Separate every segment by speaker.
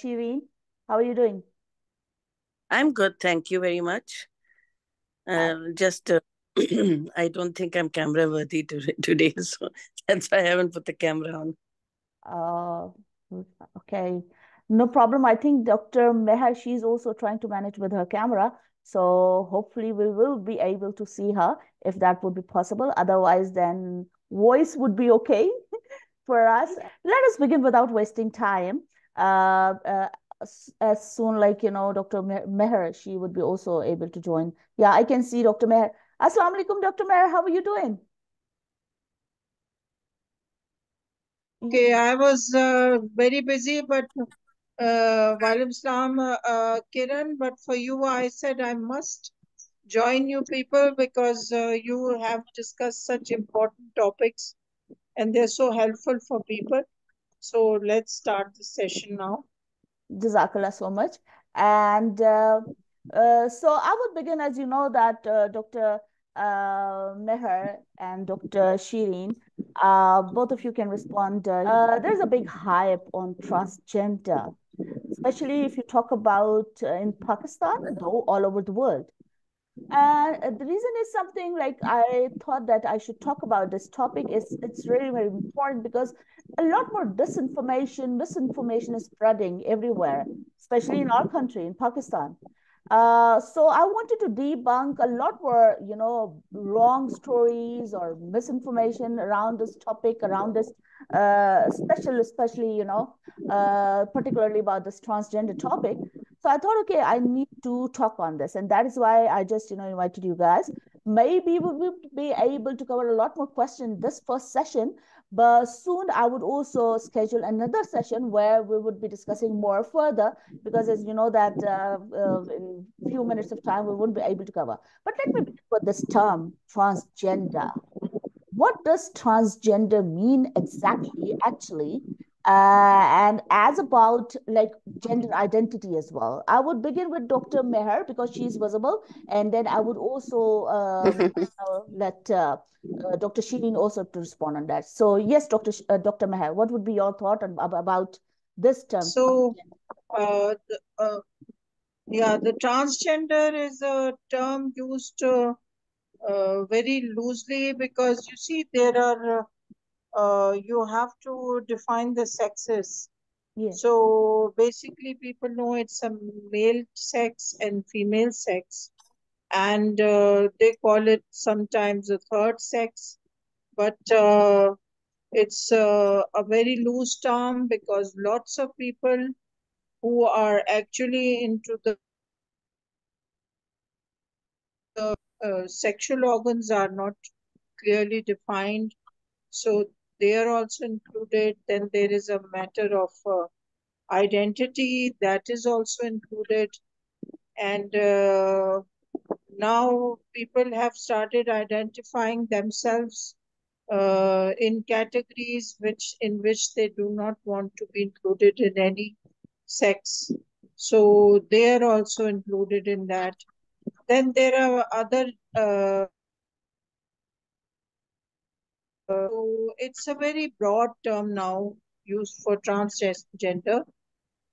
Speaker 1: Shireen. How are you doing?
Speaker 2: I'm good, thank you very much.
Speaker 1: Uh,
Speaker 2: Just I don't think I'm camera worthy today, so that's why I haven't put the camera on.
Speaker 1: uh, okay, no problem. I think Dr. Meher, she's also trying to manage with her camera. So hopefully we will be able to see her if that would be possible. Otherwise, then voice would be okay for us. Let us begin without wasting time. Uh, uh, as soon like Dr. Meher, she would be also able to join. Yeah, I can see Dr. Meher. Assalamu alaikum, Dr. Meher. How are you doing?
Speaker 3: Okay, I was very busy, but Walaikum Salam, Kiran, but for you, I said I must join you people because you have discussed such important topics and they're so helpful for people. So let's start the session now.
Speaker 1: Jazakallah so much. And so I would begin, as you know, that Dr. Meher and Dr. Shireen, both of you can respond. There's a big hype on transgender, especially if you talk about in Pakistan, though all over the world. And the reason is something like I thought that I should talk about this topic is it's really very important because a lot more disinformation, misinformation is spreading everywhere, especially in our country, in Pakistan. So I wanted to debunk a lot more, wrong stories or misinformation around this topic, around this especially, particularly about this transgender topic. So I thought, okay, I need to talk on this. And that is why I just, invited you guys. Maybe we will be able to cover a lot more questions this first session, but soon I would also schedule another session where we would be discussing more further, because as you know that in few minutes of time, we wouldn't be able to cover. But let me begin with this term, transgender. What does transgender mean exactly, actually? And as about like gender identity as well. I would begin with Dr. Meher because she's visible, and then I would also let Dr. Shireen also to respond on that. So yes, Dr. Meher, what would be your thought about this term?
Speaker 3: So, yeah, the transgender is a term used very loosely because you see, there are you have to define the sexes.
Speaker 1: Yes.
Speaker 3: So basically, people know it's a male sex and female sex, and they call it sometimes a third sex, but it's a very loose term because lots of people who are actually into the sexual organs are not clearly defined, so they are also included. Then there is a matter of identity that is also included, and now people have started identifying themselves in categories in which they do not want to be included in any sex. So they are also included in that. Then there are other. So it's a very broad term now used for transgender,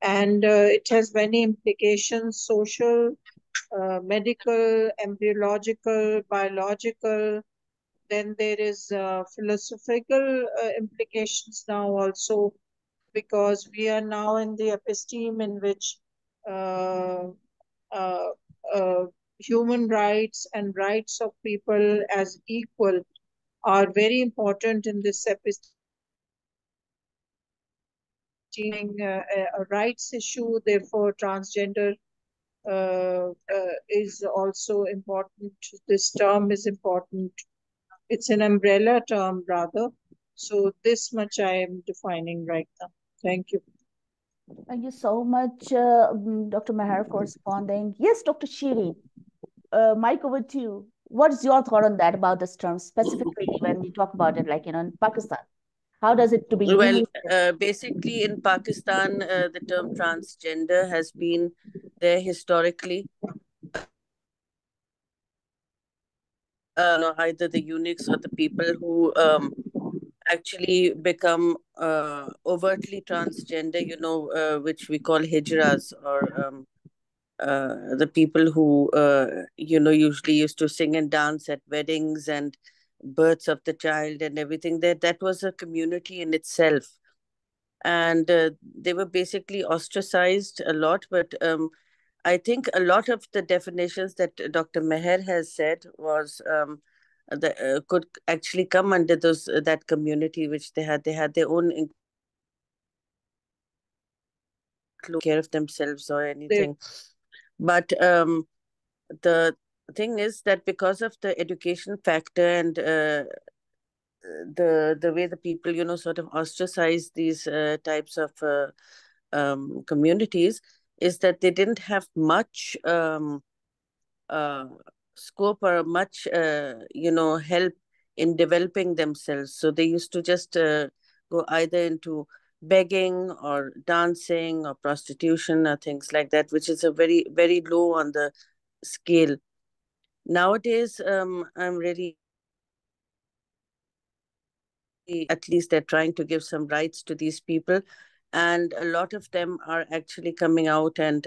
Speaker 3: and it has many implications: social, medical, embryological, biological. Then there is philosophical implications now also, because we are now in the episteme in which uh, uh, uh, human rights and rights of people as equal are very important in this episteme. A rights issue, therefore, transgender is also important. This term is important. It's an umbrella term, rather. So, this much I am defining right now. Thank you.
Speaker 1: Thank you so much, Dr. Meher, for responding. Yes, Dr. Shiri, Mike, over to you. What is your thought on that about this term specifically when we talk about it, like, in Pakistan? How does it to be
Speaker 2: Well,
Speaker 1: used?
Speaker 2: basically, in Pakistan, the term transgender has been there historically. Either the eunuchs or the people who actually become overtly transgender, which we call hijras, or the people who, usually used to sing and dance at weddings and births of the child and everything. That was a community in itself. And they were basically ostracized a lot. But I think a lot of the definitions that Dr. Meher has said was could actually come under those that community, which they had their own inclusive community, take care of themselves or
Speaker 3: They,
Speaker 2: anything. But the thing is that because of the education factor and the way the people sort of ostracize these types of communities, is that they didn't have much uh, scope or much help in developing themselves. So they used to just go either into begging or dancing or prostitution or things like that, which is a very very low on the scale. Nowadays, I'm really at least they're trying to give some rights to these people, and a lot of them are actually coming out and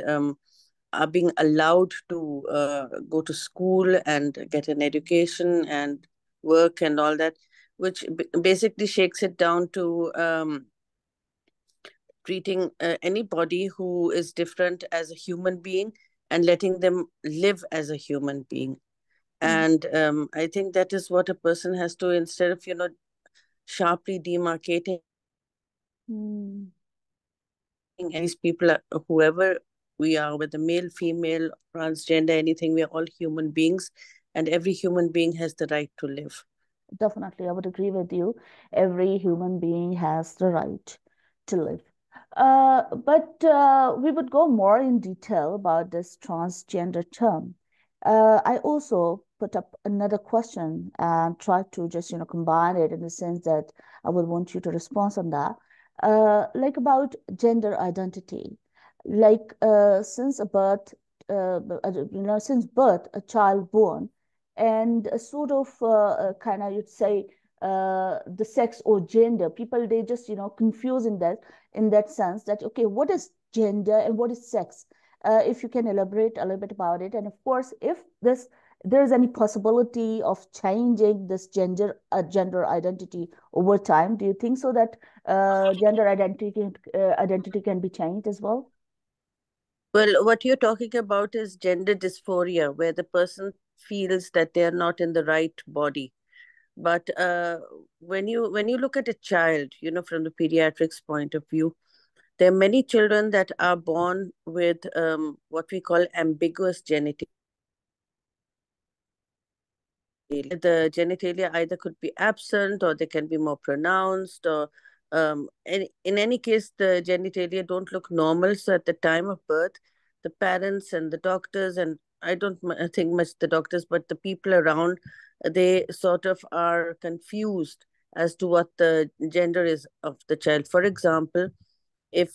Speaker 2: are being allowed to go to school and get an education and work and all that, which basically shakes it down to treating anybody who is different as a human being and letting them live as a human being.
Speaker 1: Mm.
Speaker 2: And I think that is what a person has to, instead of sharply demarcating
Speaker 1: Mm.
Speaker 2: and these people are, whoever we are, whether male, female, transgender, anything, we are all human beings, and every human being has the right to live.
Speaker 1: Definitely, I would agree with you. Every human being has the right to live. But we would go more in detail about this transgender term. I also put up another question and try to just, combine it in the sense that I would want you to respond on that. Like about gender identity. Like since a birth, since birth, a child born and a sort of kind of you'd say the sex or gender people they just confuse in that sense that okay what is gender and what is sex if you can elaborate a little bit about it and of course if there's any possibility of changing this gender identity over time do you think so that gender identity can be changed as well.
Speaker 2: Well, what you're talking about is gender dysphoria, where the person feels that they are not in the right body. But when you look at a child, from the pediatrics point of view, there are many children that are born with what we call ambiguous genitalia. The genitalia either could be absent or they can be more pronounced, or in any case, the genitalia don't look normal. So at the time of birth, the parents and the doctors, and I don't think much the doctors, but the people around, they sort of are confused as to what the gender is of the child. For example, if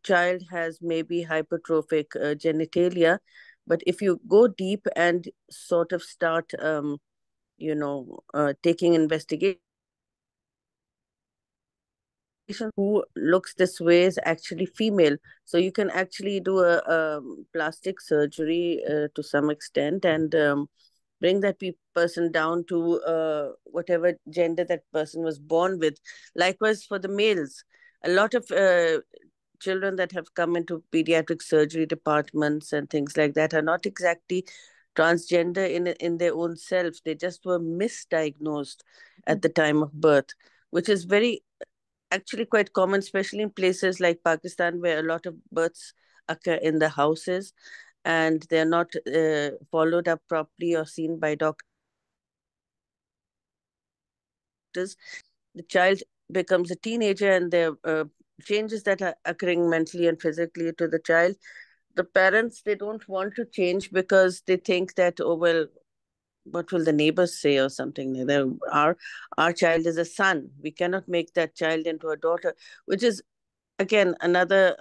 Speaker 2: child has maybe hypertrophic genitalia, but if you go deep and sort of start taking investigations, you will find that who looks this way is actually female. So you can actually do a plastic surgery to some extent, and bring that person down to whatever gender that person was born with. Likewise for the males, a lot of children that have come into pediatric surgery departments and things like that are not exactly transgender in their own self. They just were misdiagnosed at the time of birth, which is very actually quite common, especially in places like Pakistan, where a lot of births occur in the houses and they're not followed up properly or seen by doctors. The child becomes a teenager, and there changes that are occurring mentally and physically to the child. The parents, they don't want to change because they think that, oh well, what will the neighbors say or something like that. Our child is a son, we cannot make that child into a daughter, which is again another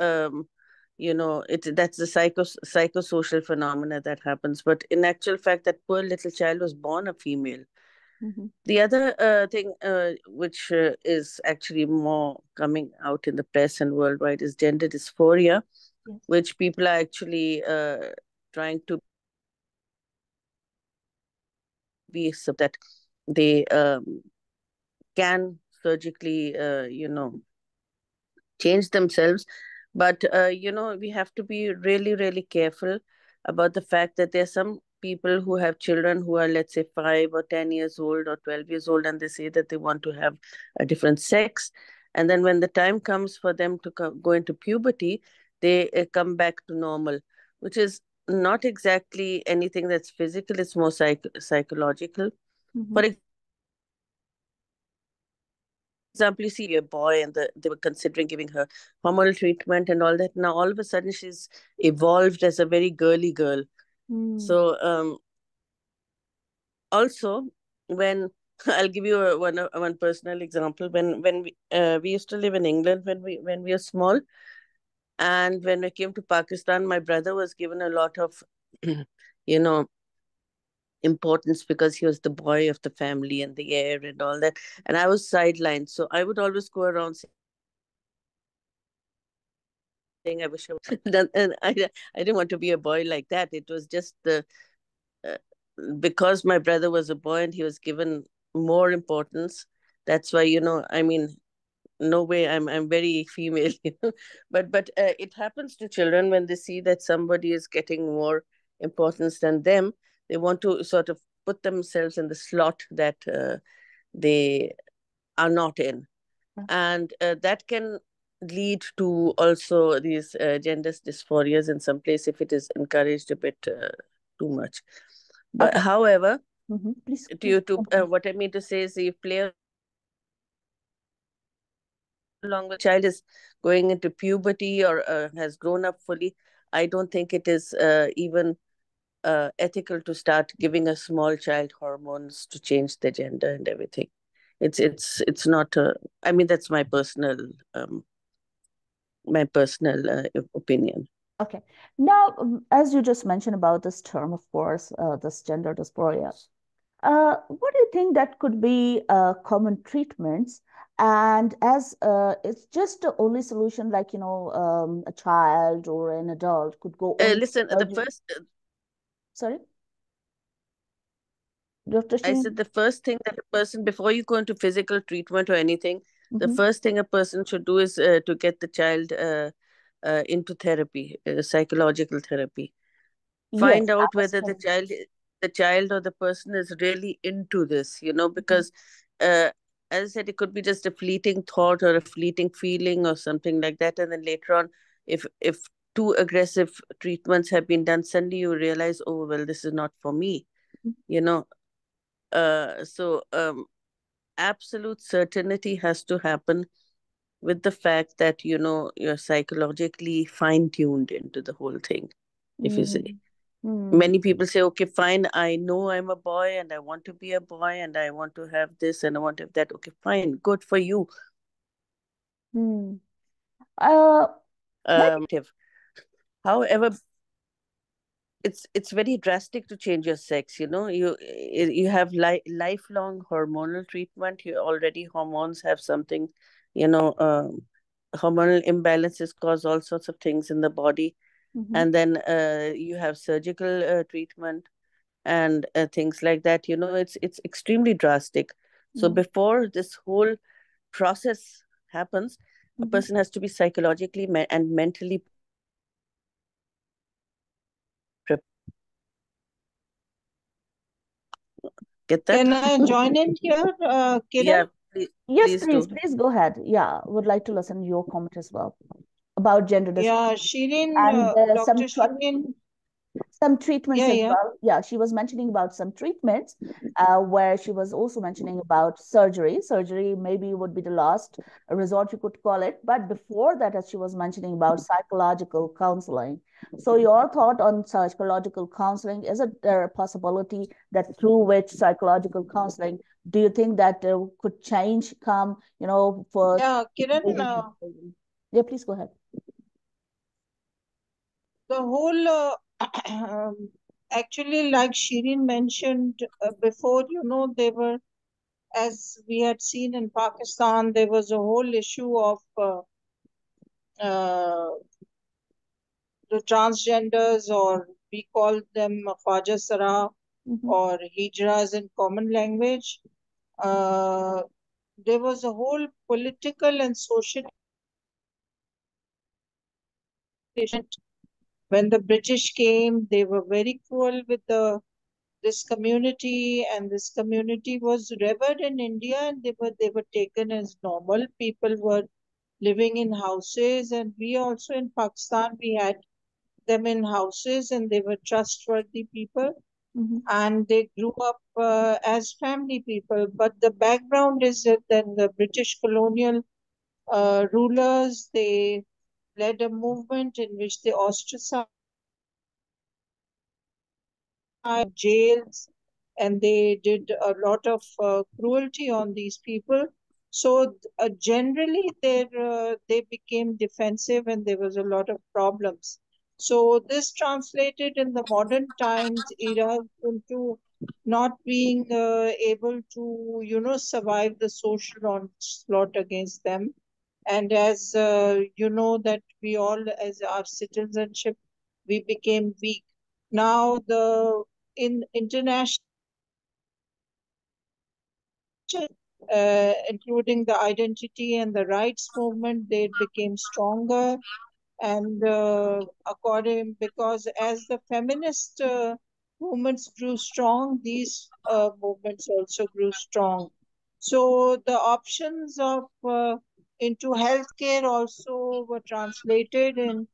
Speaker 2: that's the psychosocial phenomena that happens. But in actual fact, that poor little child was born a female.
Speaker 1: Mm-hmm.
Speaker 2: The other thing which is actually more coming out in the press and worldwide is gender dysphoria,
Speaker 1: Yes.
Speaker 2: which people are actually trying to be that they can surgically, change themselves. But we have to be really, really careful about the fact that there are some people who have children who are, let's say, 5 or 10 years old or 12 years old, and they say that they want to have a different sex. And then when the time comes for them to go into puberty, they come back to normal, which is not exactly anything that's physical, it's more psychological.
Speaker 1: Mm-hmm.
Speaker 2: For example, you see a boy and they were considering giving her hormonal treatment and all that. Now all of a sudden she's evolved as a very girly girl. So
Speaker 1: Mm.
Speaker 2: also when I'll give you one personal example. When we used to live in England when we were small, and when we came to Pakistan, my brother was given a lot of you know importance because he was the boy of the family and the heir and all that, and I was sidelined. So I would always go around saying, I wish I was a boy. And I didn't want to be a boy like that. It was just the uh, because my brother was a boy and he was given more importance. That's why, I mean, no way, I'm very female. But it happens to children when they see that somebody is getting more importance than them. They want to sort of put themselves in the slot that they are not in,
Speaker 1: Yeah.
Speaker 2: and that can lead to also these gender dysphorias in some place if it is encouraged a bit too much. But
Speaker 1: Okay.
Speaker 2: however,
Speaker 1: Mm-hmm. Please,
Speaker 2: to
Speaker 1: please
Speaker 2: you to
Speaker 1: continue.
Speaker 2: what I mean to say is, you play along with the child. When the child is going into puberty or has grown up fully, I don't think it is even ethical to start giving a small child hormones to change their gender and everything. It's not. I mean, that's um, my personal opinion.
Speaker 1: Okay. Now, as you just mentioned about this term, of course, this gender dysphoria, what do you think that could be common treatments? And as it's just the only solution, like, a child or an adult could go only to
Speaker 2: Listen, the
Speaker 1: surgery.
Speaker 2: first
Speaker 1: Sorry, Dr.
Speaker 2: I
Speaker 1: Shireen?
Speaker 2: said the first thing that a person, before you go into physical treatment or anything, the
Speaker 1: Mm-hmm.
Speaker 2: first thing a person should do is to get the child into therapy, psychological therapy.
Speaker 1: Yes,
Speaker 2: Find
Speaker 1: I
Speaker 2: out
Speaker 1: was
Speaker 2: whether
Speaker 1: told.
Speaker 2: the child or the person is really into this,
Speaker 1: Mhm.
Speaker 2: because uh, as I said, it could be just a fleeting thought or a fleeting feeling or something like that, and then later on, if too aggressive treatments have been done, suddenly you realize, oh well, this is not for me, you know so absolute certainty has to happen with the fact that you're psychologically fine tuned into the whole thing. If you say,
Speaker 1: Mm. Mm.
Speaker 2: many people say, okay, fine, I know I'm a boy and I want to be a boy and I want to have this and I want to have that. Okay, fine, good for you.
Speaker 1: Mm. Uh, maybe.
Speaker 2: However, it's very drastic to change your sex. You have lifelong hormonal treatment. You already, hormones have something, you know um, hormonal imbalances cause all sorts of things in the body.
Speaker 1: Mhm.
Speaker 2: And then you have surgical treatment and things like that. It's extremely drastic. So
Speaker 1: Mhm.
Speaker 2: before this whole process happens, a
Speaker 1: Mhm.
Speaker 2: person has to be psychologically and mentally prepared. Get that?
Speaker 3: Can I join in here, Kiran?
Speaker 2: Yeah, please,
Speaker 1: Yes,
Speaker 2: please
Speaker 1: please,
Speaker 2: do.
Speaker 1: please go ahead. Yeah, would like to listen to your comment as well about gender dysphoria
Speaker 3: Yeah, Shireen,
Speaker 1: and
Speaker 3: Dr. Shireen.
Speaker 1: some treatments
Speaker 3: Yeah,
Speaker 1: as
Speaker 3: yeah.
Speaker 1: well. Yeah, she was mentioning about some treatments where she was also mentioning about surgery. Surgery maybe would be the last resort, you could call it. But before that, as she was mentioning about psychological counseling. So, your thought on psychological counseling, is it there a possibility that through which psychological counseling, do you think that could change come, for
Speaker 3: Yeah, Kiran,
Speaker 1: maybe? Yeah, please go ahead.
Speaker 3: the whole, actually, like Shireen mentioned before, there were as we had seen in Pakistan, there was a whole issue of uh, the transgenders, or we call them Khwaja Sara
Speaker 1: Mm-hmm.
Speaker 3: or Hijras in common language. Uh, there was a whole political and social when the British came. They were very cruel with the this community, and this community was revered in India, and they were taken as normal. People were living in houses, and we also in Pakistan we had them in houses, and they were trustworthy people,
Speaker 1: Mm-hmm.
Speaker 3: and they grew up as family people. But the background is that then the British colonial rulers, they led a movement in which they ostracized jails, and they did a lot of cruelty on these people. So generally, they became defensive, and there was a lot of problems. So this translated in the modern times era into not being able to, survive the social onslaught against them. And as you know, that we all, as our citizenship, we became weak. Now the in international, including the identity and the rights movement, they became stronger. And according, because as the feminist movements grew strong, these movements also grew strong. So the options of into healthcare also were translated and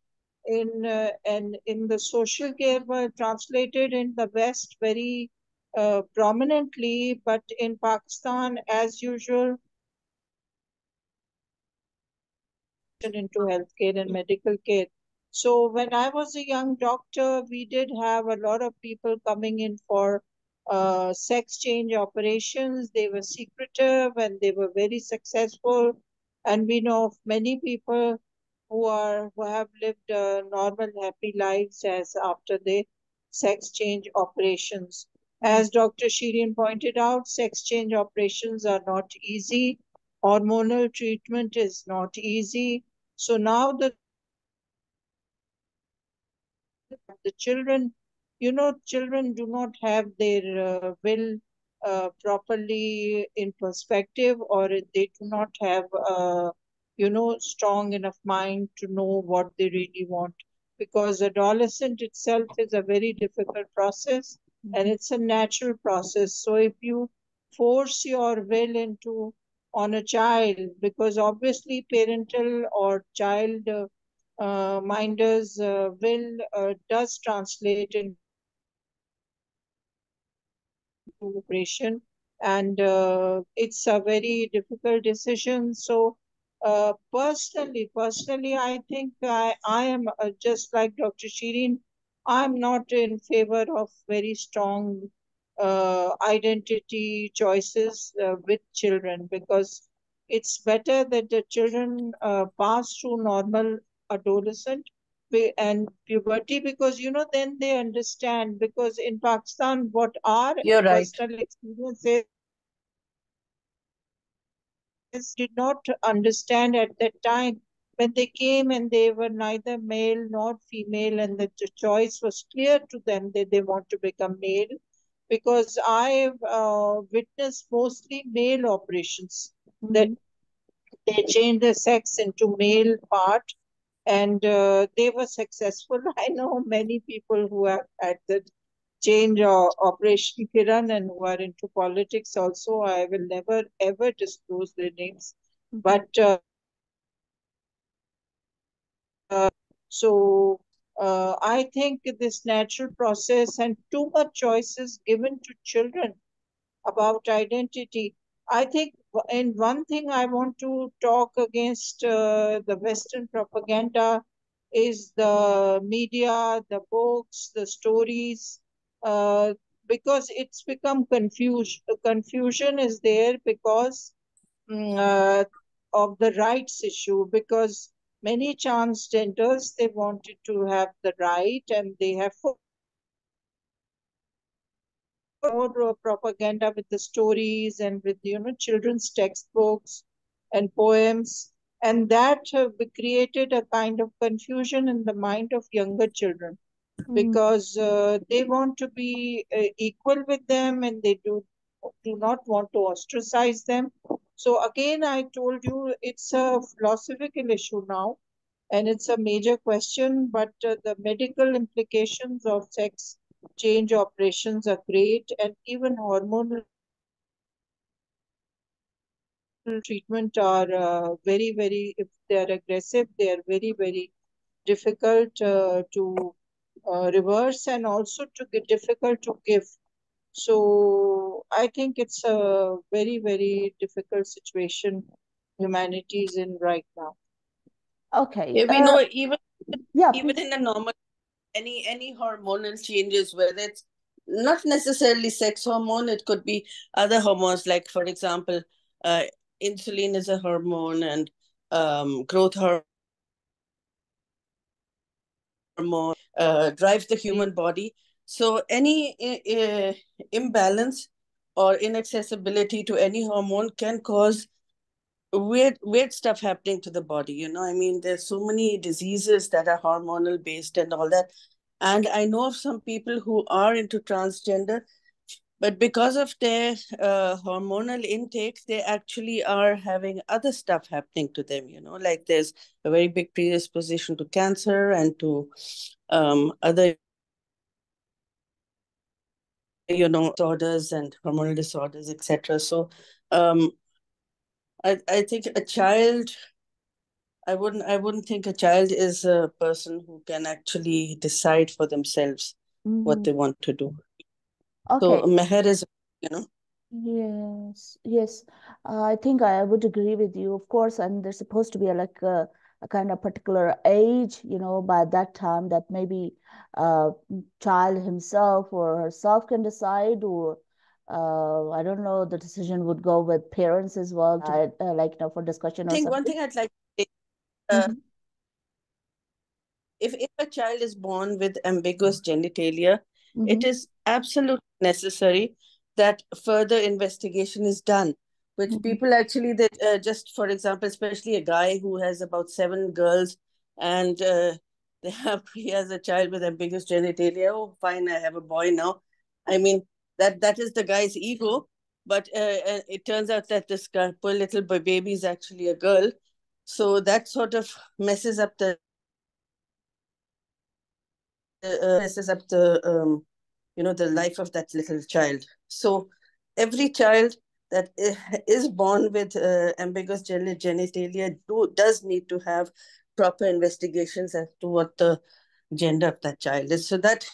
Speaker 3: in the social care were translated in the West very prominently, but in Pakistan, as usual, into healthcare and medical care. So when I was a young doctor, we did have a lot of people coming in for sex change operations. They were secretive and they were very successful. And we know of many people who have lived normal, happy lives as after the sex change operations.
Speaker 1: Mm-hmm.
Speaker 3: As Dr. Shireen pointed out, sex change operations are not easy. Hormonal treatment is not easy. So now the children, children do not have their will properly in perspective, or they do not have, strong enough mind to know what they really want. Because adolescent itself is a very difficult process, and
Speaker 1: Mm-hmm.
Speaker 3: it's a natural process. So if you force your will into on a child, because obviously parental or child minders will does translate into operation, and it's a very difficult decision. So personally, I think I am just like Dr. Shireen. I'm not in favor of very strong identity choices with children, because it's better that the children pass through normal adolescent and puberty, because then they understand. Because in Pakistan, what our
Speaker 2: You're right.
Speaker 3: personal experience is, did not understand at that time when they came, and they were neither male nor female, and the choice was clear to them that they want to become male. Because I've witnessed mostly male operations, that
Speaker 1: Mm-hmm.
Speaker 3: they changed the sex into male part, and they were successful. I know many people who have had that change Operation Kiran, and who are into politics also. I will never ever disclose their names,
Speaker 1: Mm-hmm.
Speaker 3: but so I think this natural process and too much choices given to children about identity. I think, and one thing I want to talk against the Western propaganda is the media, the books, the stories, uh, because it's become confused. Confusion is there because mm, uh, of the rights issue. Because many transgenders, they wanted to have the right, and they have more propaganda with the stories and with children's textbooks and poems, and that created a kind of confusion in the mind of younger children
Speaker 1: Mm.
Speaker 3: because they want to be equal with them and they do not want to ostracize them. So again, I told you it's a philosophical issue now, and it's a major question, but the medical implications of sex change operations are great, and even hormonal treatment are very, very, if they are aggressive, they are very, very difficult to reverse and also to get difficult to give. So I think it's a very, very difficult situation humanity is in right now.
Speaker 1: Okay.
Speaker 2: Yeah, we know even
Speaker 1: Yeah,
Speaker 2: even
Speaker 1: please.
Speaker 2: in a normal any hormonal changes, whether it's not necessarily sex hormone, it could be other hormones, like for example, uh, insulin is a hormone, and growth hormone, drives the human body. So any imbalance or inaccessibility to any hormone can cause weird stuff happening to the body. I mean, there's so many diseases that are hormonal based and all that. And I know of some people who are into transgender, but because of their hormonal intake, they actually are having other stuff happening to them. Like there's a very big predisposition to cancer and to other disorders and hormonal disorders, etc. So um, I think a child, I wouldn't think a child is a person who can actually decide for themselves what
Speaker 1: Mhm.
Speaker 2: they want to do.
Speaker 1: Okay.
Speaker 2: So meher is, you know,
Speaker 1: Yes, yes. I think I would agree with you, of course. And there's supposed to be a kind of particular age, by that time that maybe child himself or herself can decide, or I don't know, the decision would go with parents as well to like, for discussion or
Speaker 2: one
Speaker 1: something.
Speaker 2: thing I'd like to say, uh,
Speaker 1: Mm-hmm.
Speaker 2: if a child is born with ambiguous genitalia, it
Speaker 1: Mm-hmm.
Speaker 2: is absolutely necessary that further investigation is done. Which
Speaker 1: Mm-hmm.
Speaker 2: people actually, that just for example, especially a guy who has about 7 girls, and he has a child with ambiguous genitalia. Oh, fine, I have a boy now. I mean, that is the guy's ego, but it turns out that this guy, poor little baby, is actually a girl. So that sort of messes up the the life of that little child. So every child that is born with ambiguous genitalia does need to have proper investigations as to what the gender of that child is, so that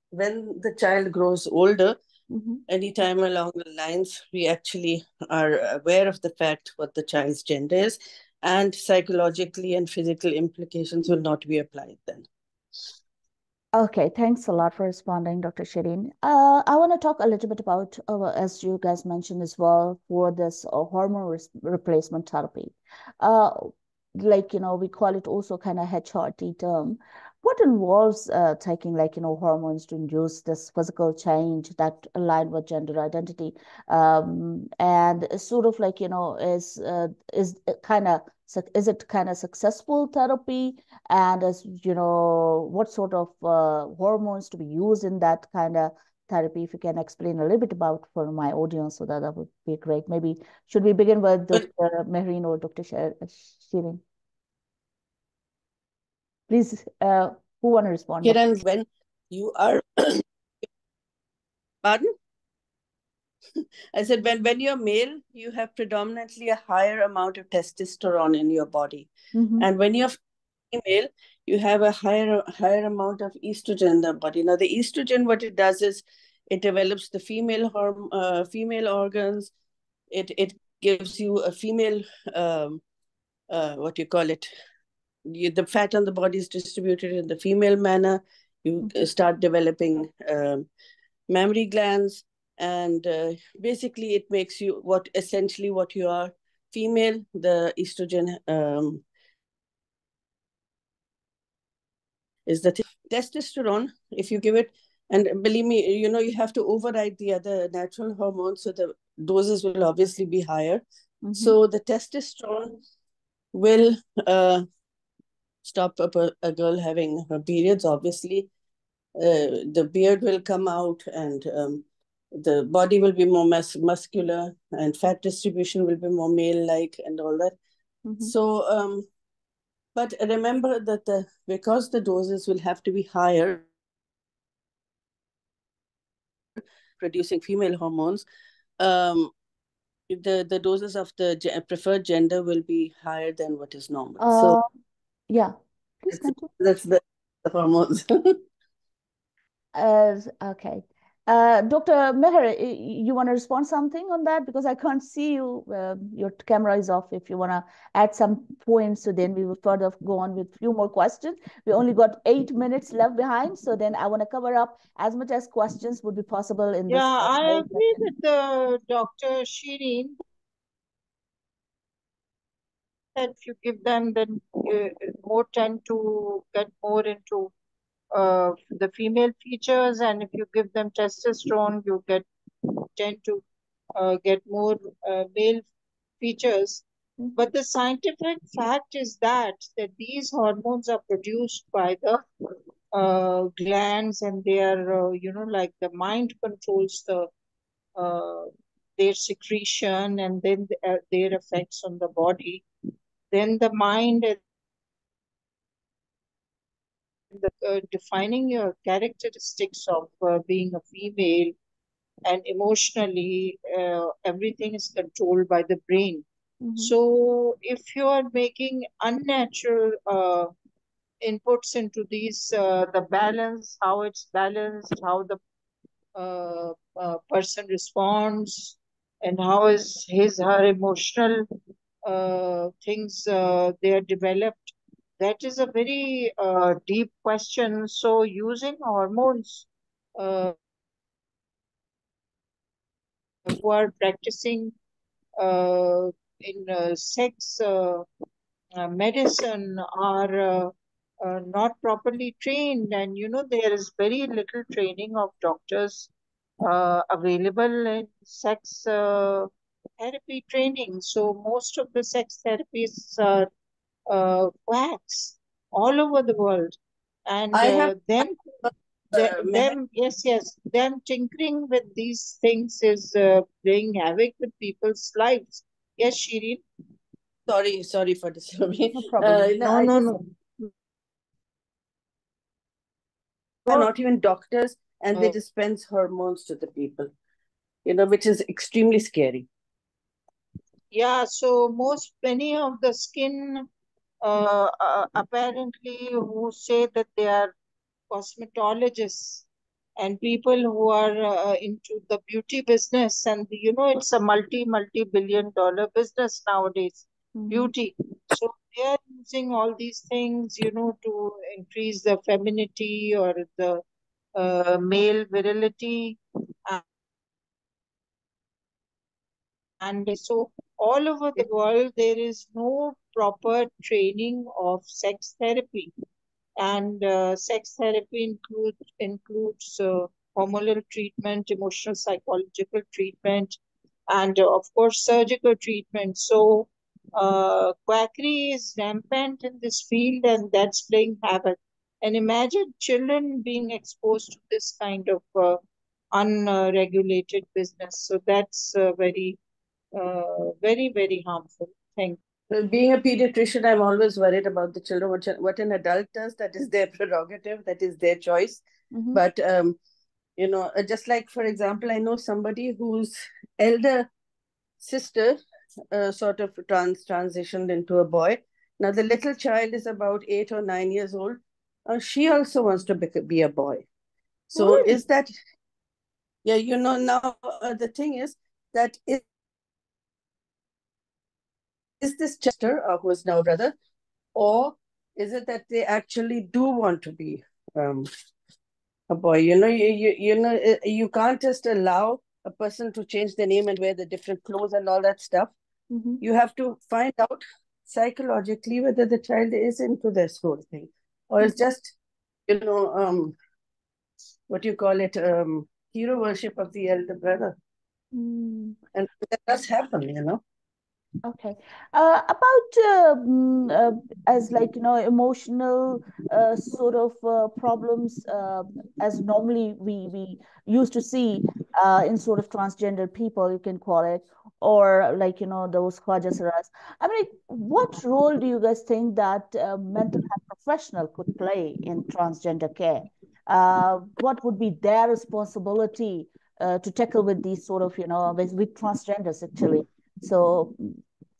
Speaker 2: when the child grows older,
Speaker 1: Mm-hmm.
Speaker 2: anytime along the lines, we actually are aware of the fact what the child's gender is, and psychologically and physical implications will not be applied then.
Speaker 1: Okay, thanks a lot for responding, Dr. Shireen. I want to talk a little bit about, as you guys mentioned as well, for this hormone replacement therapy. Uh, like, we call it also kind of HRT term. What involves taking, like, hormones to induce this physical change that align with gender identity? And it's sort of like, is it kind of, is it kind of successful therapy? And as what sort of hormones to be used in that kind of therapy? If you can explain a little bit about for my audience, so that would be great. Maybe should we begin with
Speaker 2: But
Speaker 1: Dr. Mehreen or Dr. Shirin? Please, who want to respond, Dr.
Speaker 2: Kiran, when you are, pardon? I said, when you're male, you have predominantly a higher amount of testosterone in your body.
Speaker 1: Mm-hmm.
Speaker 2: And when you're female, you have a higher amount of estrogen in the body. Now, the estrogen, what it does is it develops the female organs. It gives you a female, um, what you call it, the fat on the body is distributed in the female manner. You start developing mammary glands, and basically it makes you what essentially what you are, female. The estrogen is the testosterone. If you give it And believe me, you have to override the other natural hormones, so the doses will obviously be higher.
Speaker 1: Mm-hmm.
Speaker 2: So the testosterone will stop a girl having her periods, obviously. The beard will come out, and the body will be more muscular, and fat distribution will be more male like, and all that.
Speaker 1: Mm-hmm.
Speaker 2: So, but remember that because the doses will have to be higher, producing female hormones, the doses of the preferred gender will be higher than what is normal. So
Speaker 1: Uh, yeah, please
Speaker 2: that's
Speaker 1: continue.
Speaker 2: that's the hormones.
Speaker 1: Okay. Dr. Meher, you want to respond something on that? Because I can't see you. Your camera is off. If you want to add some points, so then we will further go on with few more questions. We only got 8 minutes left behind, so then I want to cover up as much as questions would be possible in
Speaker 3: Yeah,
Speaker 1: this
Speaker 3: I
Speaker 1: very
Speaker 3: agree
Speaker 1: effective.
Speaker 3: with the Dr. Shireen that if you give them, then more tend to get more into the female features, and if you give them testosterone, you tend to get more male features.
Speaker 1: Mhm.
Speaker 3: But the scientific fact is that these hormones are produced by the glands, and they are, like the mind controls uh, their secretion, and then their effects on the body. Then the mind and defining your characteristics of being a female, and emotionally, everything is controlled by the brain.
Speaker 1: Mhm.
Speaker 3: So if you are making unnatural inputs into these, the balance, how it's balanced, how the person responds, and how is her emotional things they are developed. That is a very deep question. So using hormones who are practicing in sex medicine are not properly trained, and there is very little training of doctors available in sex therapy training. So most of the sex therapists are quacks all over the world, and
Speaker 2: I have Meher,
Speaker 3: them tinkering with these things is playing havoc with people's lives. Yes, Shireen.
Speaker 2: sorry for disturbing.
Speaker 1: No problem.
Speaker 2: No,
Speaker 3: No,
Speaker 2: I
Speaker 3: no,
Speaker 2: just
Speaker 3: no.
Speaker 2: are not even doctors, and they
Speaker 3: Uh,
Speaker 2: dispense hormones to the people, which is extremely scary.
Speaker 3: yeah, so many of the skin apparently who say that they are cosmetologists and people who are into the beauty business, and it's a multi billion-dollar business nowadays,
Speaker 1: Mhm.
Speaker 3: beauty. So they are using all these things, to increase the femininity or the male virility. And so all over the world, there is no proper training of sex therapy. And sex therapy includes hormonal treatment, emotional psychological treatment, and of course surgical treatment. So quackery is rampant in this field, and that's playing havoc. And imagine children being exposed to this kind of unregulated business. So that's very harmful. Thank
Speaker 2: Well, being a pediatrician, I'm always worried about the children. What an adult does, that is their prerogative, that is their choice.
Speaker 1: Mhm.
Speaker 2: But just like, for example, I know somebody whose elder sister sort of transitioned into a boy. Now the little child is about 8 or 9 years old. She also wants to be a boy. So
Speaker 1: Really?
Speaker 2: is that, yeah, now the thing is that is this sister, who is now brother, or is it that they actually do want to be um, a boy? You can't just allow a person to change their name and wear the different clothes and all that stuff.
Speaker 1: Mhm.
Speaker 2: You have to find out psychologically whether the child is into this whole thing, or it's
Speaker 1: Mhm.
Speaker 2: just you know um, what do you call it, hero worship of the elder brother. And that does happen.
Speaker 1: Okay. About as like, emotional sort of problems as normally we used to see in sort of transgender people, you can call it, or like, those Khwajasaras. I mean, like, what role do you guys think that mental health professional could play in transgender care? What would be their responsibility to tackle with these sort of, with transgenders actually? So,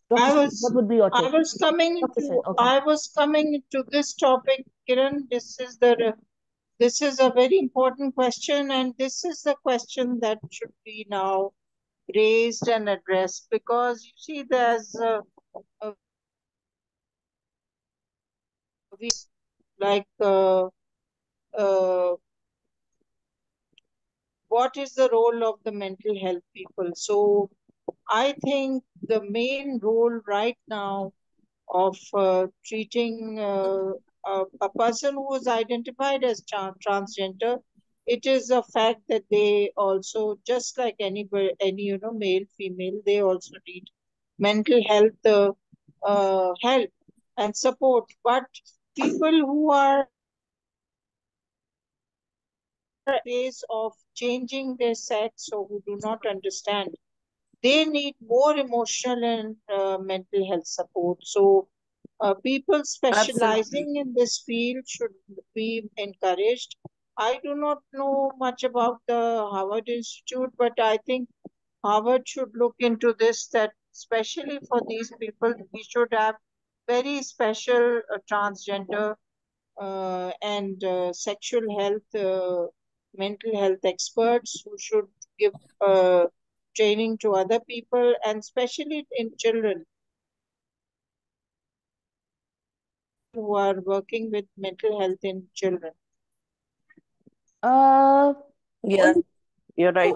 Speaker 1: Dr.
Speaker 3: I
Speaker 1: Shah, what
Speaker 3: was
Speaker 1: would be your
Speaker 3: I
Speaker 1: take?
Speaker 3: was coming
Speaker 1: Dr. Shah,
Speaker 3: to
Speaker 1: okay.
Speaker 3: I was coming to this topic, Kiran. This is a very important question, and this is the question that should be now raised and addressed, because you see there's a like uh, what is the role of the mental health people? So I think the main role right now of treating a person who is identified as transgender, it is a fact that they also, just like any male, female, they also need mental health help and support. But people who are ways of changing their sex or who do not understand, they need more emotional and mental health support. So, people
Speaker 2: Absolutely.
Speaker 3: specializing in this field should be encouraged. I do not know much about the Harvard Institute, but I think Harvard should look into this, that especially for these people, we should have very special transgender and sexual health, mental health experts who should give uh, training to other people, and especially in children who are working with mental health in children.
Speaker 1: Uh,
Speaker 2: Yeah,
Speaker 1: only
Speaker 2: you're right.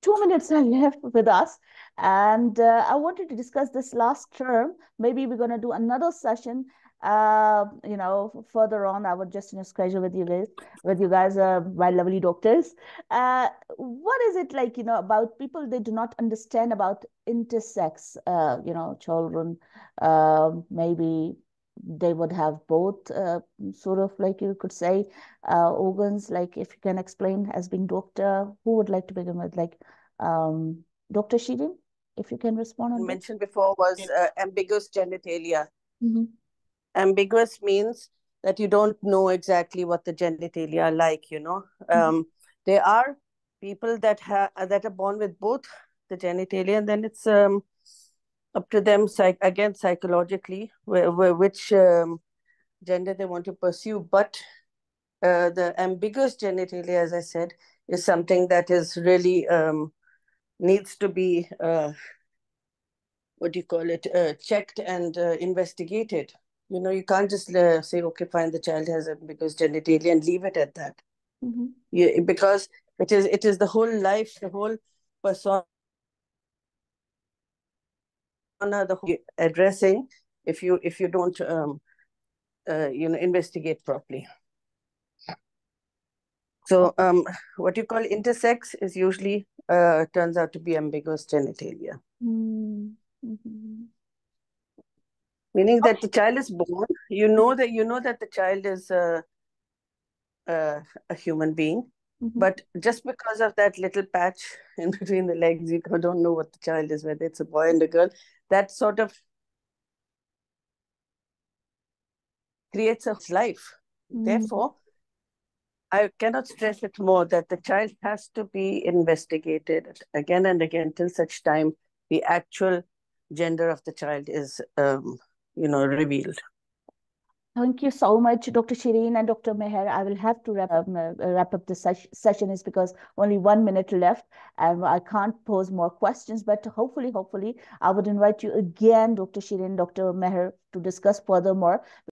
Speaker 1: two, 2 minutes are left with us. And I wanted to discuss this last term. Maybe we're going to do another session, further on. I would just, schedule with you guys, my lovely doctors. What is it like, about people they do not understand about intersex, children? Maybe they would have both, sort of like you could say, organs. Like if you can explain as being doctor, who would like to begin with? Like Dr. Shireen, if you can respond on this.
Speaker 2: Mentioned before was ambiguous genitalia.
Speaker 1: Mm-hmm.
Speaker 2: Ambiguous means that you don't know exactly what the genitalia are like. There are people that are born with both the genitalia, and then it's up to them, again, psychologically, which gender they want to pursue. But the ambiguous genitalia, as I said, is something that is really needs to be what do you call it, checked and investigated. You can't just say, okay, fine, the child has ambiguous genitalia and leave it at that.
Speaker 1: Mm-hmm.
Speaker 2: Because it is the whole life, the whole persona, the whole addressing, if you don't investigate properly. So
Speaker 1: Okay.
Speaker 2: what you call intersex is usually turns out to be ambiguous genitalia,
Speaker 1: Mm-hmm.
Speaker 2: meaning that the child is born. You know that the child is a human being,
Speaker 1: Mm-hmm.
Speaker 2: but just because of that little patch in between the legs, you don't know what the child is, whether it's a boy and a girl. That sort of creates a life.
Speaker 1: Mm-hmm.
Speaker 2: Therefore, I cannot stress it more that the child has to be investigated again and again till such time the actual gender of the child is, revealed.
Speaker 1: Thank you so much, Dr. Shireen and Dr. Meher. I will have to wrap up the session is because only 1 minute left and I can't pose more questions. But hopefully, I would invite you again, Dr. Shireen, Dr. Meher, to discuss furthermore.